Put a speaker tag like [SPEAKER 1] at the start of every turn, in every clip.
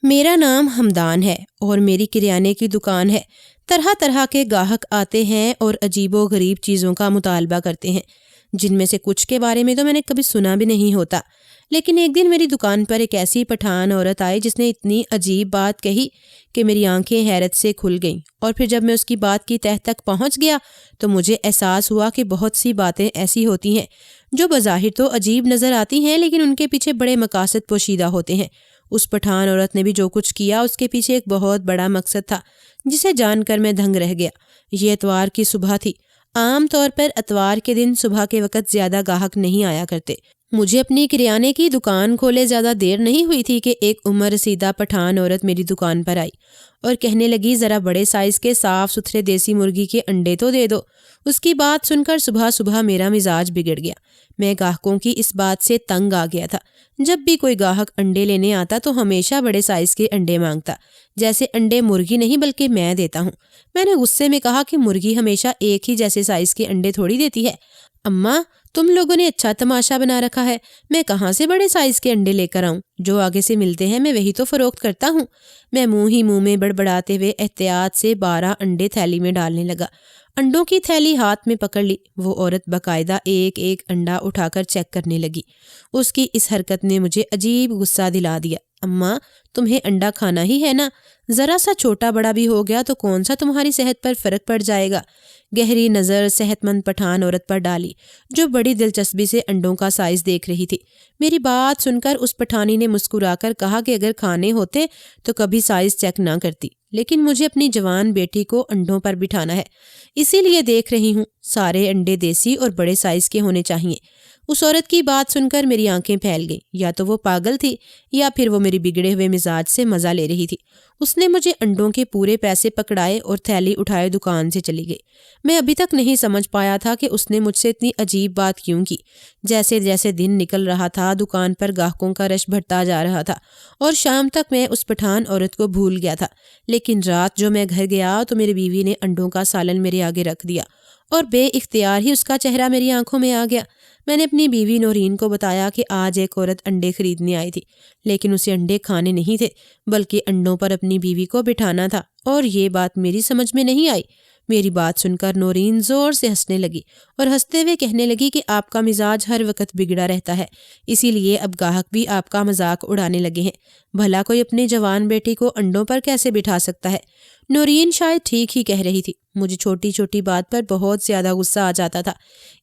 [SPEAKER 1] میرا نام ہمدان ہے اور میری کریانے کی دکان ہے۔ طرح طرح کے گاہک آتے ہیں اور عجیب و غریب چیزوں کا مطالبہ کرتے ہیں، جن میں سے کچھ کے بارے میں تو میں نے کبھی سنا بھی نہیں ہوتا۔ لیکن ایک دن میری دکان پر ایک ایسی پٹھان عورت آئی جس نے اتنی عجیب بات کہی کہ میری آنکھیں حیرت سے کھل گئیں، اور پھر جب میں اس کی بات کی تہ تک پہنچ گیا تو مجھے احساس ہوا کہ بہت سی باتیں ایسی ہوتی ہیں جو بظاہر تو عجیب نظر آتی ہیں، لیکن ان کے پیچھے بڑے مقاصد پوشیدہ ہوتے ہیں۔ اس پٹھان عورت نے بھی جو کچھ کیا اس کے پیچھے ایک بہت بڑا مقصد تھا، جسے جان کر میں دنگ رہ گیا۔ یہ اتوار کی صبح تھی۔ عام طور پر اتوار کے دن صبح کے وقت زیادہ گاہک نہیں آیا کرتے۔ مجھے اپنی کریانے کی دکان کھولے زیادہ دیر نہیں ہوئی تھی کہ ایک عمر رسیدہ پٹھان عورت میری دکان پر آئی اور کہنے لگی، ذرا بڑے سائز کے صاف ستھرے دیسی مرغی کے انڈے تو دے دو۔ اس کی بات سن کر صبح صبح میرا مزاج بگڑ گیا۔ میں گاہکوں کی اس بات سے تنگ آ گیا تھا۔ جب بھی کوئی گاہک انڈے لینے آتا تو ہمیشہ بڑے سائز کے انڈے مانگتا، جیسے انڈے مرغی نہیں بلکہ میں دیتا ہوں۔ میں نے غصے میں کہا کہ مرغی ہمیشہ ایک ہی جیسے سائز کے انڈے تھوڑی دیتی ہے۔ اماں، تم لوگوں نے اچھا تماشا بنا رکھا ہے، میں کہاں سے بڑے سائز کے انڈے لے کر آؤں؟ جو آگے سے ملتے ہیں میں وہی تو فروخت کرتا ہوں۔ میں منہ میں بڑبڑاتے ہوئے احتیاط سے 12 انڈے تھیلی میں ڈالنے لگا۔ انڈوں کی تھیلی ہاتھ میں پکڑ لی۔ وہ عورت باقاعدہ ایک ایک انڈا اٹھا کر چیک کرنے لگی۔ اس کی اس حرکت نے مجھے عجیب غصہ دلا دیا۔ اماں، تمہیں انڈا کھانا ہی ہے نا؟ ذرا سا چھوٹا بڑا بھی ہو گیا تو کون سا تمہاری صحت پر فرق پڑ جائے گا؟ گہری نظر صحت مند پٹھان عورت پر ڈالی، جو بڑی دلچسپی سے انڈوں کا سائز دیکھ رہی تھی۔ میری بات سن کر اس پٹھانی نے مسکرا کر کہا کہ اگر کھانے ہوتے تو کبھی سائز چیک نہ کرتی، لیکن مجھے اپنی جوان بیٹی کو انڈوں پر بٹھانا ہے، اسی لیے دیکھ رہی ہوں۔ سارے انڈے دیسی اور بڑے سائز کے ہونے چاہیے۔ اس عورت کی بات سن کر میری آنکھیں پھیل گئیں۔ یا تو وہ پاگل تھی یا پھر وہ میری بگڑے ہوئے مزاج سے مزہ لے رہی تھی۔ اس نے مجھے انڈوں کے پورے پیسے پکڑائے اور تھیلی اٹھائے دکان سے چلی گئی۔ میں ابھی تک نہیں سمجھ پایا تھا کہ اس نے مجھ سے اتنی عجیب بات کیوں کی۔ جیسے جیسے دن نکل رہا تھا دکان پر گاہکوں کا رش بڑھتا جا رہا تھا اور شام تک میں اس پٹھان عورت کو بھول گیا تھا۔ لیکن رات جو میں گھر گیا تو میری بیوی نے انڈوں کا سالن میرے آگے رکھ دیا اور بے اختیار ہی اس کا چہرہ میری آنکھوں میں آ گیا۔ میں نے اپنی بیوی نورین کو بتایا کہ آج ایک عورت انڈے خریدنے آئی تھی، لیکن اسے انڈے کھانے نہیں تھے بلکہ انڈوں پر اپنی بیوی کو بٹھانا تھا، اور یہ بات میری سمجھ میں نہیں آئی۔ میری بات سن کر نورین زور سے ہنسنے لگی اور ہنستے ہوئے کہنے لگی کہ آپ کا مزاج ہر وقت بگڑا رہتا ہے، اسی لیے اب گاہک بھی آپ کا مذاق اڑانے لگے ہیں۔ بھلا کوئی اپنی جوان بیٹی کو انڈوں پر کیسے بٹھا سکتا ہے؟ نورین شاید ٹھیک ہی کہہ رہی تھی۔ مجھے چھوٹی چھوٹی بات پر بہت زیادہ غصہ آ جاتا تھا،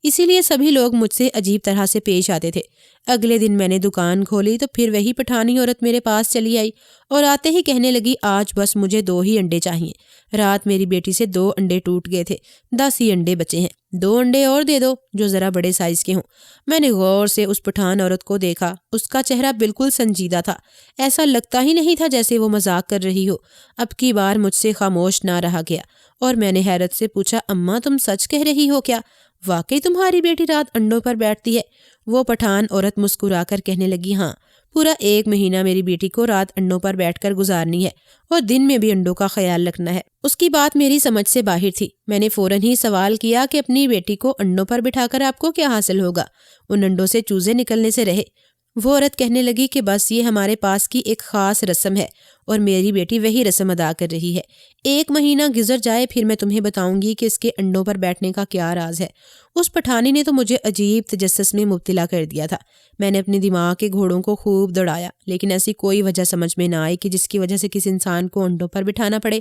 [SPEAKER 1] اسی لیے سبھی لوگ مجھ سے عجیب طرح سے پیش آتے تھے۔ اگلے دن میں نے دکان کھولی تو پھر وہی پٹھانی عورت میرے پاس چلی آئی اور آتے ہی کہنے لگی، آج بس مجھے 2 ہی انڈے چاہیے۔ رات میری بیٹی سے 2 انڈے ٹوٹ گئے تھے، 10 ہی انڈے بچے ہیں۔ 2 انڈے اور دے دو جو ذرا بڑے سائز کے ہوں۔ میں نے غور سے اس پٹھان عورت کو دیکھا۔ اس کا چہرہ بالکل سنجیدہ تھا، ایسا لگتا ہی نہیں تھا جیسے وہ مذاق کر رہی ہو۔ اب کی بار مجھ سے خاموش نہ رہا گیا اور میں نے حیرت سے پوچھا، اماں تم سچ کہہ رہی ہو کیا؟ واقعی تمہاری بیٹی رات انڈوں پر بیٹھتی ہے؟ وہ پٹھان عورت مسکرا کر کہنے لگی، ہاں، پورا 1 مہینہ میری بیٹی کو رات انڈوں پر بیٹھ کر گزارنی ہے اور دن میں بھی انڈوں کا خیال رکھنا ہے۔ اس کی بات میری سمجھ سے باہر تھی۔ میں نے فوراً ہی سوال کیا کہ اپنی بیٹی کو انڈوں پر بٹھا کر آپ کو کیا حاصل ہوگا؟ ان انڈوں سے چوزے نکلنے سے رہے۔ وہ عورت کہنے لگی کہ بس یہ ہمارے پاس کی ایک خاص رسم ہے اور میری بیٹی وہی رسم ادا کر رہی ہے۔ 1 مہینہ گزر جائے پھر میں تمہیں بتاؤں گی کہ اس کے انڈوں پر بیٹھنے کا کیا راز ہے۔ اس پٹھانی نے تو مجھے عجیب تجسس میں مبتلا کر دیا تھا۔ میں نے اپنے دماغ کے گھوڑوں کو خوب دوڑایا، لیکن ایسی کوئی وجہ سمجھ میں نہ آئی کہ جس کی وجہ سے کسی انسان کو انڈوں پر بٹھانا پڑے۔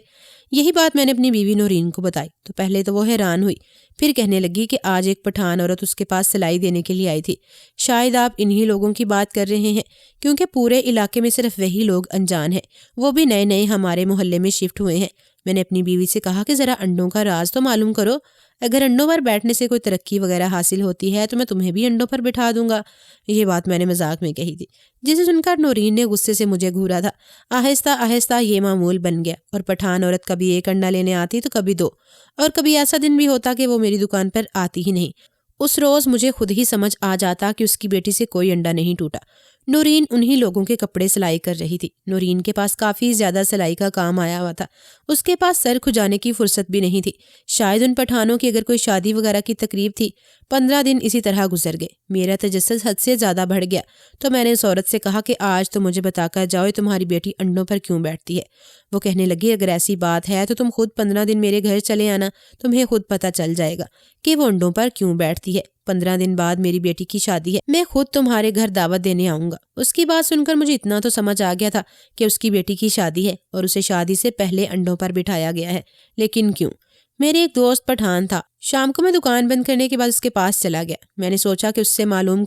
[SPEAKER 1] یہی بات میں نے اپنی بیوی نورین کو بتائی تو پہلے تو وہ حیران ہوئی، پھر کہنے لگی کہ آج ایک پٹھان عورت اس کے پاس سلائی دینے کے لیے آئی تھی۔ شاید آپ انہی لوگوں کی بات کر رہے ہیں، کیونکہ پورے علاقے میں صرف وہی لوگ انجان ہیں، وہ بھی نئے نئے ہمارے محلے میں شفٹ ہوئے ہیں۔ میں نے اپنی بیوی سے کہا کہ ذرا انڈوں کا راز تو معلوم کرو، اگر انڈوں پر بیٹھنے سے کوئی ترقی وغیرہ حاصل ہوتی ہے تو میں تمہیں بھی انڈوں پر بٹھا دوں گا۔ یہ بات میں نے مذاق میں کہی تھی، جسے سن کر نورین نے غصے سے مجھے گھورا تھا۔ آہستہ آہستہ یہ معمول بن گیا اور پٹھان عورت کبھی 1 انڈا لینے آتی تو کبھی 2، اور کبھی ایسا دن بھی ہوتا کہ وہ میری دکان پر آتی ہی نہیں۔ اس روز مجھے خود ہی سمجھ آ جاتا کہ اس کی بیٹی سے کوئی انڈا نہیں ٹوٹا۔ نورین انہی لوگوں کے کپڑے سلائی کر رہی تھی۔ نورین کے پاس کافی زیادہ سلائی کا کام آیا ہوا تھا، اس کے پاس سر کھجانے کی فرصت بھی نہیں تھی۔ شاید ان پٹھانوں کی اگر کوئی شادی وغیرہ کی تقریب تھی۔ 15 دن اسی طرح گزر گئے۔ میرا تجسس حد سے زیادہ بڑھ گیا تو میں نے اس عورت سے کہا کہ آج تو مجھے بتا کر جاؤ تمہاری بیٹی انڈوں پر کیوں بیٹھتی ہے۔ وہ کہنے لگی اگر ایسی بات ہے تو تم خود 15 دن میرے گھر چلے آنا، تمہیں خود پتہ چل جائے گا کہ وہ انڈوں پر کیوں بیٹھتی ہے۔ 15 دن بعد میری بیٹی کی شادی ہے، میں خود تمہارے گھر دعوت دینے آؤں گا۔ اس کی بات سن کر مجھے اتنا تو سمجھ آ گیا تھا کہ اس کی بیٹی کی شادی ہے اور اسے شادی سے پہلے انڈوں پر بٹھایا گیا ہے، لیکن کیوں؟ میرے ایک دوست پٹھان تھا، شام کو میں دکان بند کرنے کے بعد اس کے پاس چلا گیا۔ میں نے سوچا کہ اس سے معلوم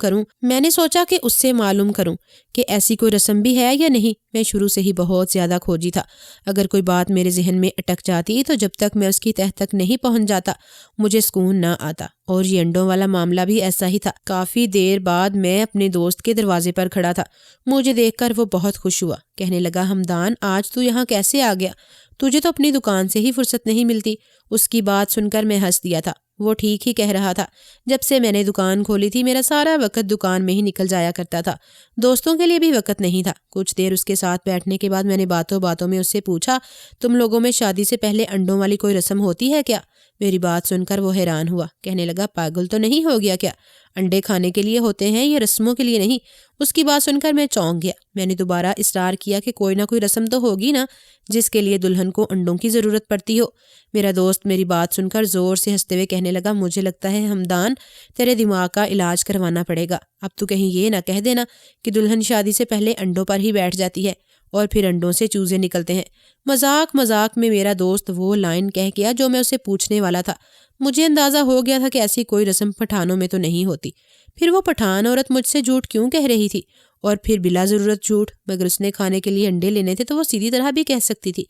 [SPEAKER 1] کروں کہ ایسی کوئی رسم بھی ہے یا نہیں۔ میں شروع سے ہی بہت زیادہ کھوجی تھا، اگر کوئی بات میرے ذہن میں اٹک جاتی تو جب تک میں اس کی تہہ تک نہیں پہنچ جاتا مجھے سکون نہ آتا، اور یہ انڈوں والا معاملہ بھی ایسا ہی تھا۔ کافی دیر بعد میں اپنے دوست کے دروازے پر کھڑا تھا، مجھے دیکھ کر وہ بہت خوش ہوا، کہنے لگا ہمدان آج تو یہاں کیسے آ گیا؟ تجھے تو اپنی دکان سے ہی فرصت نہیں ملتی۔ اس کی بات سن کر میں ہنس دیا تھا، وہ ٹھیک ہی کہہ رہا تھا۔ جب سے میں نے دکان کھولی تھی میرا سارا وقت دکان میں ہی نکل جایا کرتا تھا، دوستوں کے لیے بھی وقت نہیں تھا۔ کچھ دیر اس کے ساتھ بیٹھنے کے بعد میں نے باتوں باتوں میں اس سے پوچھا تم لوگوں میں شادی سے پہلے انڈوں والی کوئی رسم ہوتی ہے کیا؟ میری بات سن کر وہ حیران ہوا، کہنے لگا پاگل تو نہیں ہو گیا کیا؟ انڈے کھانے کے لیے ہوتے ہیں یہ رسموں کے لیے نہیں۔ اس کی بات سن کر میں چونک گیا۔ میں نے دوبارہ اصرار کیا کہ کوئی نہ کوئی رسم تو ہوگی نا جس کے لیے دلہن کو انڈوں کی ضرورت پڑتی ہو۔ میرا دوست میری بات سن کر زور سے ہنستے ہوئے کہنے لگا مجھے لگتا ہے ہمدان تیرے دماغ کا علاج کروانا پڑے گا۔ اب تو کہیں یہ نہ کہہ دینا کہ دلہن شادی سے پہلے انڈوں پر ہی بیٹھ جاتی ہے اور پھر انڈوں سے چوزے نکلتے ہیں۔ مذاق میں میرا دوست وہ لائن کہہ گیا جو میں اسے پوچھنے والا تھا۔ مجھے اندازہ ہو گیا تھا کہ ایسی کوئی رسم پٹھانوں میں تو نہیں ہوتی، پھر وہ پٹھان عورت مجھ سے جھوٹ کیوں کہہ رہی تھی؟ اور پھر بلا ضرورت جھوٹ، مگر اس نے کھانے کے لیے انڈے لینے تھے تو وہ سیدھی طرح بھی کہہ سکتی تھی۔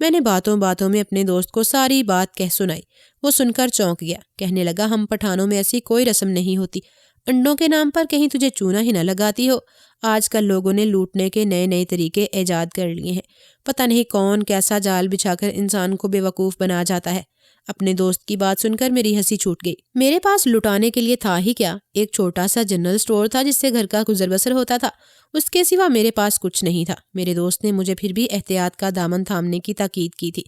[SPEAKER 1] میں نے باتوں میں اپنے دوست کو ساری بات کہہ سنائی۔ وہ سن کر چونک گیا، کہنے لگا ہم پٹھانوں میں ایسی کوئی رسم نہیں ہوتی، انڈوں کے نام پر کہیں تجھے چونا ہی نہ لگاتی ہو۔ آج کل لوگوں نے لوٹنے کے نئے طریقے ایجاد کر لیے ہیں، پتہ نہیں کون کیسا جال بچھا کر انسان کو بے وقوف بنا جاتا ہے۔ اپنے دوست کی بات سن کر میری ہنسی چھوٹ گئی۔ میرے پاس لٹانے کے لیے تھا ہی کیا، ایک چھوٹا سا جنرل سٹور تھا جس سے گھر کا گزر بسر ہوتا تھا، اس کے سوا میرے پاس کچھ نہیں تھا۔ میرے دوست نے مجھے پھر بھی احتیاط کا دامن تھامنے کی تاکید کی تھی،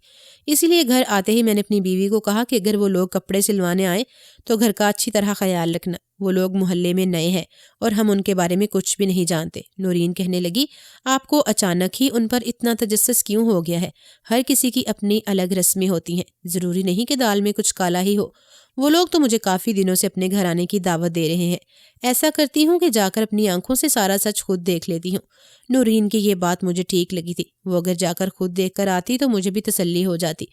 [SPEAKER 1] اسی لیے گھر آتے ہی میں نے اپنی بیوی کو کہا کہ اگر وہ لوگ کپڑے سلوانے آئے تو گھر کا اچھی طرح خیال رکھنا، وہ لوگ محلے میں نئے ہیں اور ہم ان کے بارے میں کچھ بھی نہیں جانتے۔ نورین کہنے لگی آپ کو اچانک ہی ان پر اتنا تجسس کیوں ہو گیا ہے؟ ہر کسی کی اپنی الگ رسمیں ہوتی ہیں، ضروری نہیں کہ دال میں کچھ کالا ہی ہو۔ وہ لوگ تو مجھے کافی دنوں سے اپنے گھر آنے کی دعوت دے رہے ہیں، ایسا کرتی ہوں کہ جا کر اپنی آنکھوں سے سارا سچ خود دیکھ لیتی ہوں۔ نورین کی یہ بات مجھے ٹھیک لگی تھی، وہ اگر جا کر خود دیکھ کر آتی تو مجھے بھی تسلی ہو جاتی،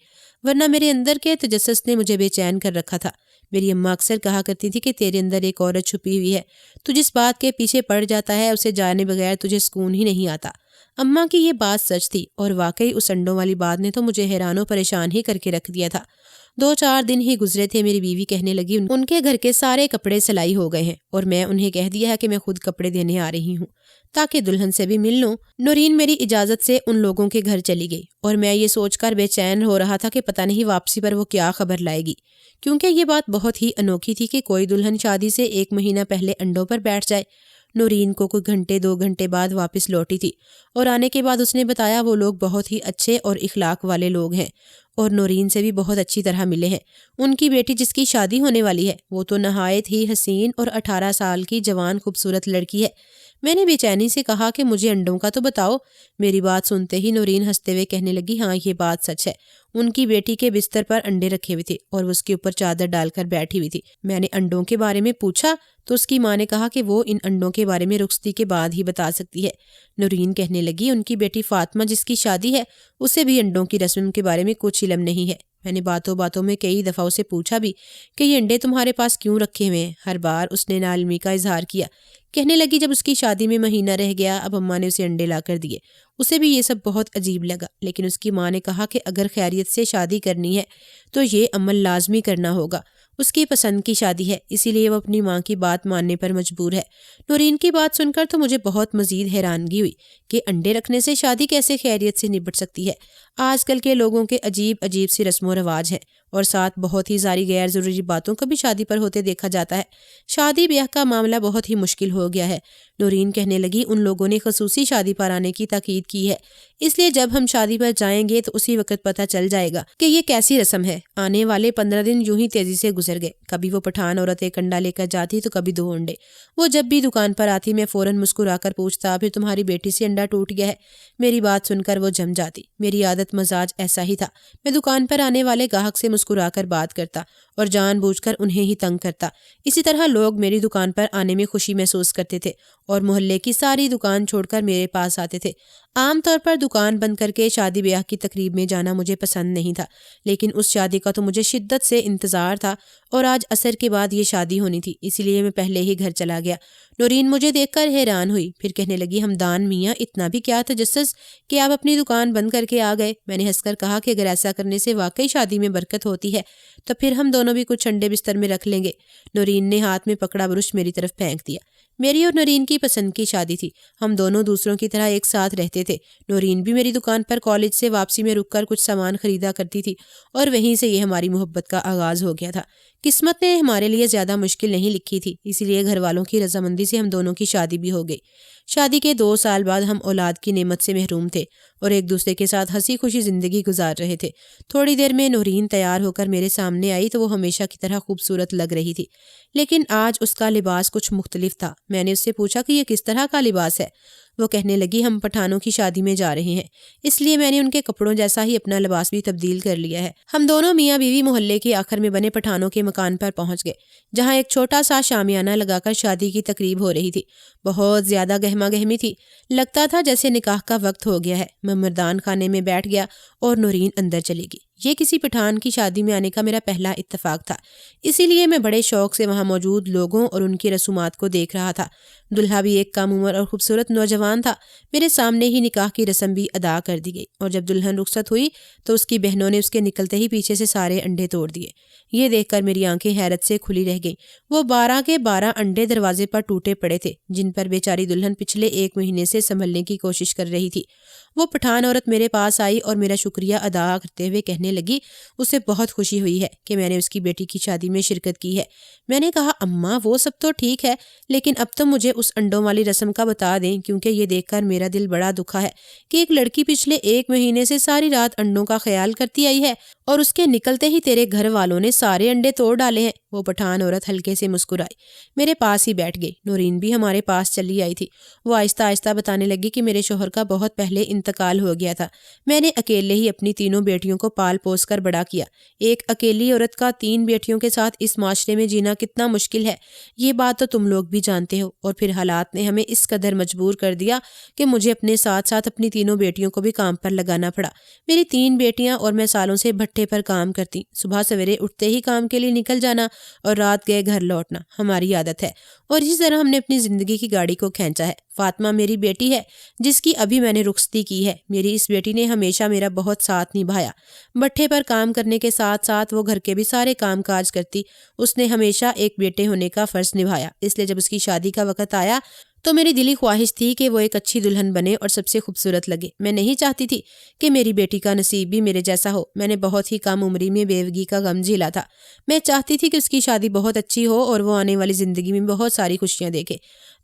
[SPEAKER 1] ورنہ میرے اندر کے تجسس نے مجھے بے چین کر رکھا تھا۔ میری اماں اکثر کہا کرتی تھی کہ تیرے اندر ایک عورت چھپی ہوئی ہے، تو جس بات کے پیچھے پڑ جاتا ہے اسے جانے بغیر تجھے سکون ہی نہیں آتا۔ اماں کی یہ بات سچ تھی، اور واقعی اس انڈوں والی بات نے تو مجھے حیران و پریشان ہی کر کے رکھ دیا تھا۔ 2-4 دن ہی گزرے تھے، میری بیوی کہنے لگی ان کے گھر کے سارے کپڑے سلائی ہو گئے ہیں اور میں انہیں کہہ دیا ہے کہ میں خود کپڑے دینے آ رہی ہوں تاکہ دلہن سے بھی مل لوں۔ نورین میری اجازت سے ان لوگوں کے گھر چلی گئی اور میں یہ سوچ کر بے چین ہو رہا تھا کہ پتہ نہیں واپسی پر وہ کیا خبر لائے گی، کیونکہ یہ بات بہت ہی انوکھی تھی کہ کوئی دلہن شادی سے 1 مہینہ پہلے انڈوں پر بیٹھ جائے۔ نورین کو کوئی 2 گھنٹے بعد واپس لوٹی تھی اور آنے کے بعد اس نے بتایا وہ لوگ بہت ہی اچھے اور اخلاق والے لوگ ہیں اور نورین سے بھی بہت اچھی طرح ملے ہیں۔ ان کی بیٹی جس کی شادی ہونے والی ہے وہ تو نہایت ہی حسین اور 18 سال کی جوان خوبصورت لڑکی ہے۔ میں نے بے چینی سے کہا کہ مجھے انڈوں کا تو بتاؤ۔ میری بات سنتے ہی نورین ہنستے ہوئے کہنے لگی ہاں یہ بات سچ ہے، ان کی بیٹی کے بستر پر انڈے رکھے ہوئے تھے اور وہ اس کے اوپر چادر ڈال کر بیٹھی ہوئی تھی۔ میں نے انڈوں کے بارے میں پوچھا تو اس کی ماں نے کہا کہ وہ ان انڈوں کے بارے میں رخصتی کے بعد ہی بتا سکتی ہے۔ نورین کہنے لگی ان کی بیٹی فاطمہ جس کی شادی ہے اسے بھی انڈوں کی رسم کے بارے میں کچھ علم نہیں ہے۔ میں نے باتوں میں کئی دفعہ اسے پوچھا بھی کہ یہ انڈے تمہارے پاس کیوں رکھے ہوئے ہیں، ہر بار اس نے ناعلمی کا اظہار کیا۔ کہنے لگی جب اس کی شادی میں مہینہ رہ گیا اب اماں نے اسے انڈے لا کر دیے، اسے بھی یہ سب بہت عجیب لگا، لیکن اس کی ماں نے کہا کہ اگر خیریت سے شادی کرنی ہے تو یہ عمل لازمی کرنا ہوگا، اس کی پسند کی شادی ہے، اسی لیے وہ اپنی ماں کی بات ماننے پر مجبور ہے۔ نورین کی بات سن کر تو مجھے بہت مزید حیرانگی ہوئی کہ انڈے رکھنے سے شادی کیسے خیریت سے نبٹ سکتی ہے۔ آج کل کے لوگوں کے عجیب سی رسم و رواج ہیں اور ساتھ بہت ہی ساری غیر ضروری باتوں کا بھی شادی پر ہوتے دیکھا جاتا ہے۔ شادی بیاہ کا معاملہ بہت ہی مشکل ہو گیا ہے۔ نورین کہنے لگی، ان لوگوں نے خصوصی شادی پر آنے کی تاکید کی ہے، اس لیے جب ہم شادی پر جائیں گے تو اسی وقت پتہ چل جائے گا کہ یہ کیسی رسم ہے۔ آنے والے 15 دن یوں ہی تیزی سے گزر گئے۔ کبھی وہ پٹھان عورت ایک انڈا لے کر جاتی تو کبھی 2 انڈے۔ وہ جب بھی دکان پر آتی میں فوراً مسکرا کر پوچھتا، پھر تمہاری بیٹی سے انڈا ٹوٹ گیا ہے؟ میری بات سن کر وہ جم جاتی۔ میری عادت مزاج ایسا ہی تھا، میں دکان پر آنے والے گاہک سے مسکرا کر بات کرتا اور جان بوجھ کر انہیں ہی تنگ کرتا۔ اسی طرح لوگ میری دکان پر آنے میں خوشی محسوس کرتے تھے اور محلے کی ساری دکان چھوڑ کر میرے پاس آتے تھے۔ عام طور پر دکان بند کر کے شادی بیاہ کی تقریب میں جانا مجھے پسند نہیں تھا، لیکن اس شادی کا تو مجھے شدت سے انتظار تھا اور آج عصر کے بعد یہ شادی ہونی تھی، اسی لیے میں پہلے ہی گھر چلا گیا۔ نورین مجھے دیکھ کر حیران ہوئی، پھر کہنے لگی، ہمدان میاں اتنا بھی کیا تجسس کہ آپ اپنی دکان بند کر کے آ گئے؟ میں نے ہنس کر کہا کہ اگر ایسا کرنے سے واقعی شادی میں برکت ہوتی ہے تو پھر ہم دونوں بھی کچھ انڈے بستر میں رکھ لیں گے۔ نورین نے ہاتھ میں پکڑا برش میری طرف پھینک دیا۔ میری اور نورین کی پسند کی شادی تھی، ہم دونوں دوسروں کی طرح ایک ساتھ رہتے تھے۔ نورین بھی میری دکان پر کالج سے واپسی میں رک کر کچھ سامان خریدا کرتی تھی اور وہیں سے یہ ہماری محبت کا آغاز ہو گیا تھا۔ قسمت نے ہمارے لیے زیادہ مشکل نہیں لکھی تھی، اسی لیے گھر والوں کی رضامندی سے ہم دونوں کی شادی بھی ہو گئی۔ شادی کے 2 سال بعد ہم اولاد کی نعمت سے محروم تھے اور ایک دوسرے کے ساتھ ہنسی خوشی زندگی گزار رہے تھے۔ تھوڑی دیر میں نورین تیار ہو کر میرے سامنے آئی تو وہ ہمیشہ کی طرح خوبصورت لگ رہی تھی، لیکن آج اس کا لباس کچھ مختلف تھا۔ میں نے اس سے پوچھا کہ یہ کس طرح کا لباس ہے؟ وہ کہنے لگی، ہم پٹھانوں کی شادی میں جا رہے ہیں، اس لیے میں نے ان کے کپڑوں جیسا ہی اپنا لباس بھی تبدیل کر لیا ہے۔ ہم دونوں میاں بیوی محلے کے آخر میں بنے پٹھانوں کے مکان پر پہنچ گئے، جہاں ایک چھوٹا سا شامیانہ لگا کر شادی کی تقریب ہو رہی تھی۔ بہت زیادہ گہما گہمی تھی، لگتا تھا جیسے نکاح کا وقت ہو گیا ہے۔ میں مردان خانے میں بیٹھ گیا اور نورین اندر چلی گئی۔ یہ کسی پٹھان کی شادی میں آنے کا میرا پہلا اتفاق تھا، اسی لیے میں بڑے شوق سے وہاں موجود لوگوں اور ان کی رسومات کو دیکھ رہا تھا۔ دلہا بھی ایک کم عمر اور خوبصورت نوجوان تھا۔ میرے سامنے ہی نکاح کی رسم بھی ادا کر دی گئی اور جب دلہن رخصت ہوئی تو اس کی بہنوں نے اس کے نکلتے ہی پیچھے سے سارے انڈے توڑ دیے۔ یہ دیکھ کر میری آنکھیں حیرت سے کھلی رہ گئیں۔ وہ 12 کے 12 انڈے دروازے پر ٹوٹے پڑے تھے، جن پر بیچاری دلہن پچھلے 1 مہینے سے سنبھلنے کی کوشش کر رہی تھی۔ وہ پٹھان عورت میرے پاس آئی اور میرا شکریہ ادا کرتے ہوئے کہنے لگی، اسے بہت خوشی ہوئی ہے کہ میں نے اس کی بیٹی کی شادی میں شرکت کی ہے۔ میں نے کہا، اماں وہ سب تو ٹھیک ہے، لیکن اب تو مجھے اس انڈوں والی رسم کا بتا دیں، کیونکہ یہ دیکھ کر میرا دل بڑا دکھا ہے کہ ایک لڑکی پچھلے 1 مہینے سے ساری رات انڈوں کا خیال کرتی آئی ہے اور اس کے نکلتے ہی تیرے گھر والوں نے سارے انڈے توڑ ڈالے ہیں۔ وہ پٹھان عورت ہلکے سے مسکرائی، میرے پاس ہی بیٹھ گئی۔ نورین بھی ہمارے پاس چلی آئی تھی۔ وہ آہستہ آہستہ بتانے لگی کہ میرے شوہر کا بہت پہلے انتقال ہو گیا تھا، میں نے اکیلے ہی اپنی 3 بیٹیوں کو پال پوس کر بڑا کیا۔ ایک اکیلی عورت کا 3 بیٹیوں کے ساتھ اس معاشرے میں جینا کتنا مشکل ہے، یہ بات تو تم لوگ بھی جانتے ہو، اور پھر حالات نے ہمیں اس قدر مجبور کر دیا کہ مجھے اپنے ساتھ ساتھ اپنی 3 بیٹیوں کو بھی کام پر لگانا پڑا۔ میری 3 بیٹیاں اور میں سالوں سے بھٹے پر کام کرتی، صبح سویرے اٹھتے ہی کام کے لیے نکل جانا اور رات گئے گھر لوٹنا ہماری عادت ہے، اور اسی طرح ہم نے اپنی زندگی کی گاڑی کو کھینچا ہے۔ فاطمہ میری بیٹی ہے جس کی ابھی میں نے رخصتی کی ہے۔ میری اس بیٹی نے ہمیشہ میرا بہت ساتھ نبھایا، بھٹے پر کام کرنے کے ساتھ ساتھ وہ گھر کے بھی سارے کام کاج کرتی۔ اس نے ہمیشہ ایک بیٹے ہونے کا فرض نبھایا، اس لیے جب اس کی شادی کا وقت آیا تو میری دلی خواہش تھی کہ وہ ایک اچھی دلہن بنے اور سب سے خوبصورت لگے۔ میں نہیں چاہتی تھی کہ میری بیٹی کا نصیب بھی میرے جیسا ہو۔ میں نے بہت ہی کم عمری میں بیوگی کا غم جھیلا تھا۔ میں چاہتی تھی کہ اس کی شادی بہت اچھی ہو اور وہ آنے والی زندگی میں بہت ساری خوشیاں دیکھے۔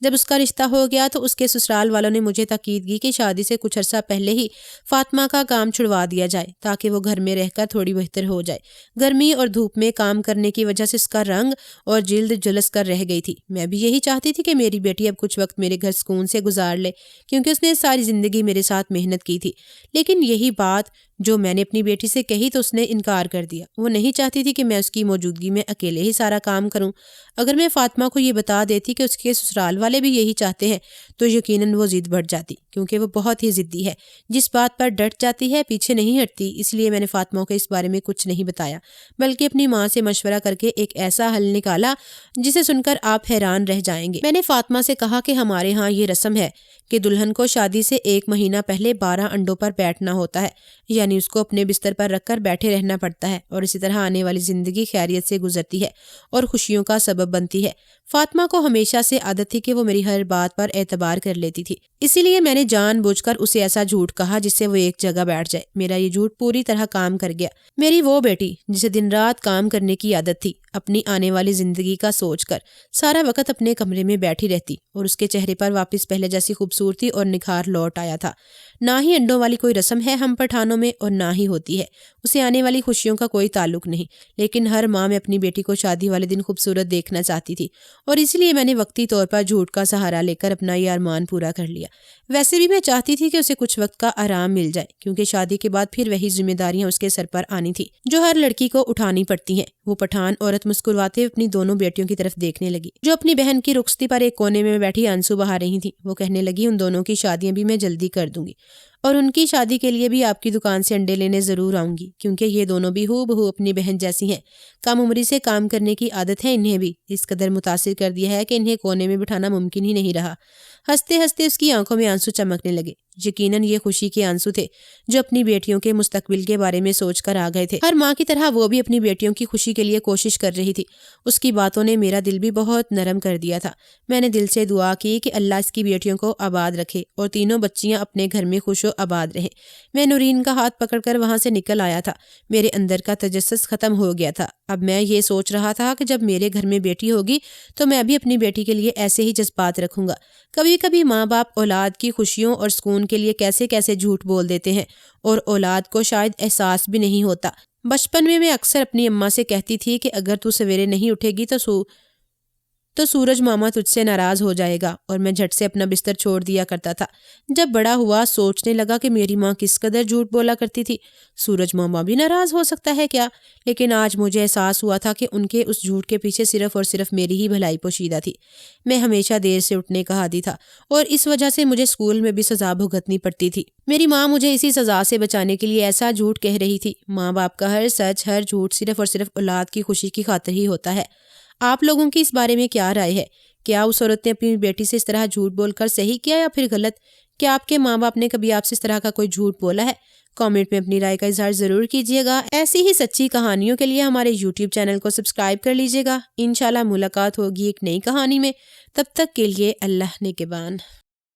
[SPEAKER 1] جب اس کا رشتہ ہو گیا تو اس کے سسرال والوں نے مجھے تاکید کی کہ شادی سے کچھ عرصہ پہلے ہی فاطمہ کا کام چھڑوا دیا جائے تاکہ وہ گھر میں رہ کر تھوڑی بہتر ہو جائے۔ گرمی اور دھوپ میں کام کرنے کی وجہ سے اس کا رنگ اور جلد جلس کر رہ گئی تھی۔ میں بھی یہی چاہتی تھی کہ میری بیٹی اب کچھ وقت میرے گھر سکون سے گزار لے، کیونکہ اس نے ساری زندگی میرے ساتھ محنت کی تھی۔ لیکن یہی بات جو میں نے اپنی بیٹی سے کہی تو اس نے انکار کر دیا۔ وہ نہیں چاہتی تھی کہ میں اس کی موجودگی میں اکیلے ہی سارا کام کروں۔ اگر میں فاطمہ کو یہ بتا دیتی کہ اس کے سسرال والے بھی یہی چاہتے ہیں تو یقیناً وہ ضد بڑھ جاتی، کیونکہ وہ بہت ہی ضدی ہے، جس بات پر ڈٹ جاتی ہے پیچھے نہیں ہٹتی۔ اس لیے میں نے فاطمہ کو اس بارے میں کچھ نہیں بتایا، بلکہ اپنی ماں سے مشورہ کر کے ایک ایسا حل نکالا جسے سن کر آپ حیران رہ جائیں گے۔ میں نے فاطمہ سے کہا کہ ہمارے ہاں یہ رسم ہے کہ دلہن کو شادی سے 1 مہینہ پہلے 12 انڈوں پر بیٹھنا ہوتا ہے، یعنی اس کو اپنے بستر پر رکھ کر بیٹھے رہنا پڑتا ہے، اور اسی طرح آنے والی زندگی خیریت سے گزرتی ہے اور خوشیوں کا سبب بنتی ہے۔ فاطمہ کو ہمیشہ سے عادت تھی کہ وہ میری ہر بات پر اعتبار کر لیتی تھی، اسی لیے میں نے جان بوجھ کر اسے ایسا جھوٹ کہا جس سے وہ ایک جگہ بیٹھ جائے۔ میرا یہ جھوٹ پوری طرح کام کر گیا۔ میری وہ بیٹی جسے دن رات کام کرنے کی عادت تھی، اپنی آنے والی زندگی کا سوچ کر سارا وقت اپنے کمرے میں بیٹھی رہتی، اور اس کے چہرے پر واپس پہلے جیسی خوبصورتی اور نکھار لوٹ آیا تھا۔ نہ ہی انڈوں والی کوئی رسم ہے ہم پٹھانوں میں، اور نہ ہی ہوتی ہے۔ اسے آنے والی خوشیوں کا کوئی تعلق نہیں، لیکن ہر ماں میں اپنی بیٹی کو شادی والے دن خوبصورت دیکھنا چاہتی تھی، اور اسی لیے میں نے وقتی طور پر جھوٹ کا سہارا لے کر اپنا یہ ارمان پورا کر لیا۔ ویسے بھی میں چاہتی تھی کہ اسے کچھ وقت کا آرام مل جائے، کیونکہ شادی کے بعد پھر وہی ذمہ داریاں اس کے سر پر آنی تھی جو ہر لڑکی کو اٹھانی پڑتی ہیں۔ وہ پٹھان عورت مسکراتے اپنی دونوں بیٹیوں کی طرف دیکھنے لگی، جو اپنی بہن کی رخصتی پر ایک کونے میں بیٹھی آنسو بہا رہی تھیں۔ وہ کہنے لگی، ان دونوں کی شادیاں بھی میں جلدی کر دوں گی، اور ان کی شادی کے لیے بھی آپ کی دکان سے انڈے لینے ضرور آؤں گی، کیونکہ یہ دونوں بھی ہو بہو اپنی بہن جیسی ہیں۔ کم عمری سے کام کرنے کی عادت ہے انہیں بھی، اس قدر متاثر کر دیا ہے کہ انہیں کونے میں بٹھانا ممکن ہی نہیں رہا۔ ہنستے ہنستے اس کی آنکھوں میں آنسو چمکنے لگے۔ یقیناً یہ خوشی کے آنسو تھے جو اپنی بیٹیوں کے مستقبل کے بارے میں سوچ کر آ گئے تھے۔ ہر ماں کی طرح وہ بھی اپنی بیٹیوں کی خوشی کے لیے کوشش کر رہی تھی۔ اس کی باتوں نے میرا دل بھی بہت نرم کر دیا تھا۔ میں نے دل سے دعا کی کہ اللہ اس کی بیٹیوں کو آباد رکھے اور تینوں بچیاں اپنے گھر میں خوش و آباد رہیں۔ میں نورین کا ہاتھ پکڑ کر وہاں سے نکل آیا تھا۔ میرے اندر کا تجسس ختم ہو گیا تھا۔ اب میں یہ سوچ رہا تھا کہ جب میرے گھر میں بیٹی ہوگی تو میں بھی اپنی بیٹی کے لیے ایسے ہی جذبات رکھوں گا۔ کبھی کبھی ماں باپ اولاد کی خوشیوں اور سکون کے لیے کیسے کیسے جھوٹ بول دیتے ہیں، اور اولاد کو شاید احساس بھی نہیں ہوتا۔ بچپن میں اکثر اپنی اماں سے کہتی تھی کہ اگر تو سویرے نہیں اٹھے گی تو سورج ماما تجھ سے ناراض ہو جائے گا، اور میں جھٹ سے اپنا بستر چھوڑ دیا کرتا تھا۔ جب بڑا ہوا سوچنے لگا کہ میری ماں کس قدر جھوٹ بولا کرتی تھی۔ سورج ماما بھی ناراض ہو سکتا ہے کیا؟ لیکن آج مجھے احساس ہوا تھا کہ ان کے اس جھوٹ کے پیچھے صرف اور صرف میری ہی بھلائی پوشیدہ تھی۔ میں ہمیشہ دیر سے اٹھنے کا عادی تھا، اور اس وجہ سے مجھے اسکول میں بھی سزا بھگتنی پڑتی تھی۔ میری ماں مجھے اسی سزا سے بچانے کے لیے ایسا جھوٹ کہہ رہی تھی۔ ماں باپ کا ہر سچ، ہر جھوٹ صرف اور صرف اولاد کی خوشی کی خاطر ہی ہوتا ہے۔ آپ لوگوں کی اس بارے میں کیا رائے ہے؟ کیا اس عورت نے اپنی بیٹی سے اس طرح جھوٹ بول کر صحیح کیا یا پھر غلط؟ کیا آپ کے ماں باپ نے کبھی آپ سے اس طرح کا کوئی جھوٹ بولا ہے؟ کامنٹ میں اپنی رائے کا اظہار ضرور کیجیے گا۔ ایسی ہی سچی کہانیوں کے لیے ہمارے یوٹیوب چینل کو سبسکرائب کر لیجیے گا۔ انشاءاللہ ملاقات ہوگی ایک نئی کہانی میں، تب تک کے لیے اللہ نگہبان۔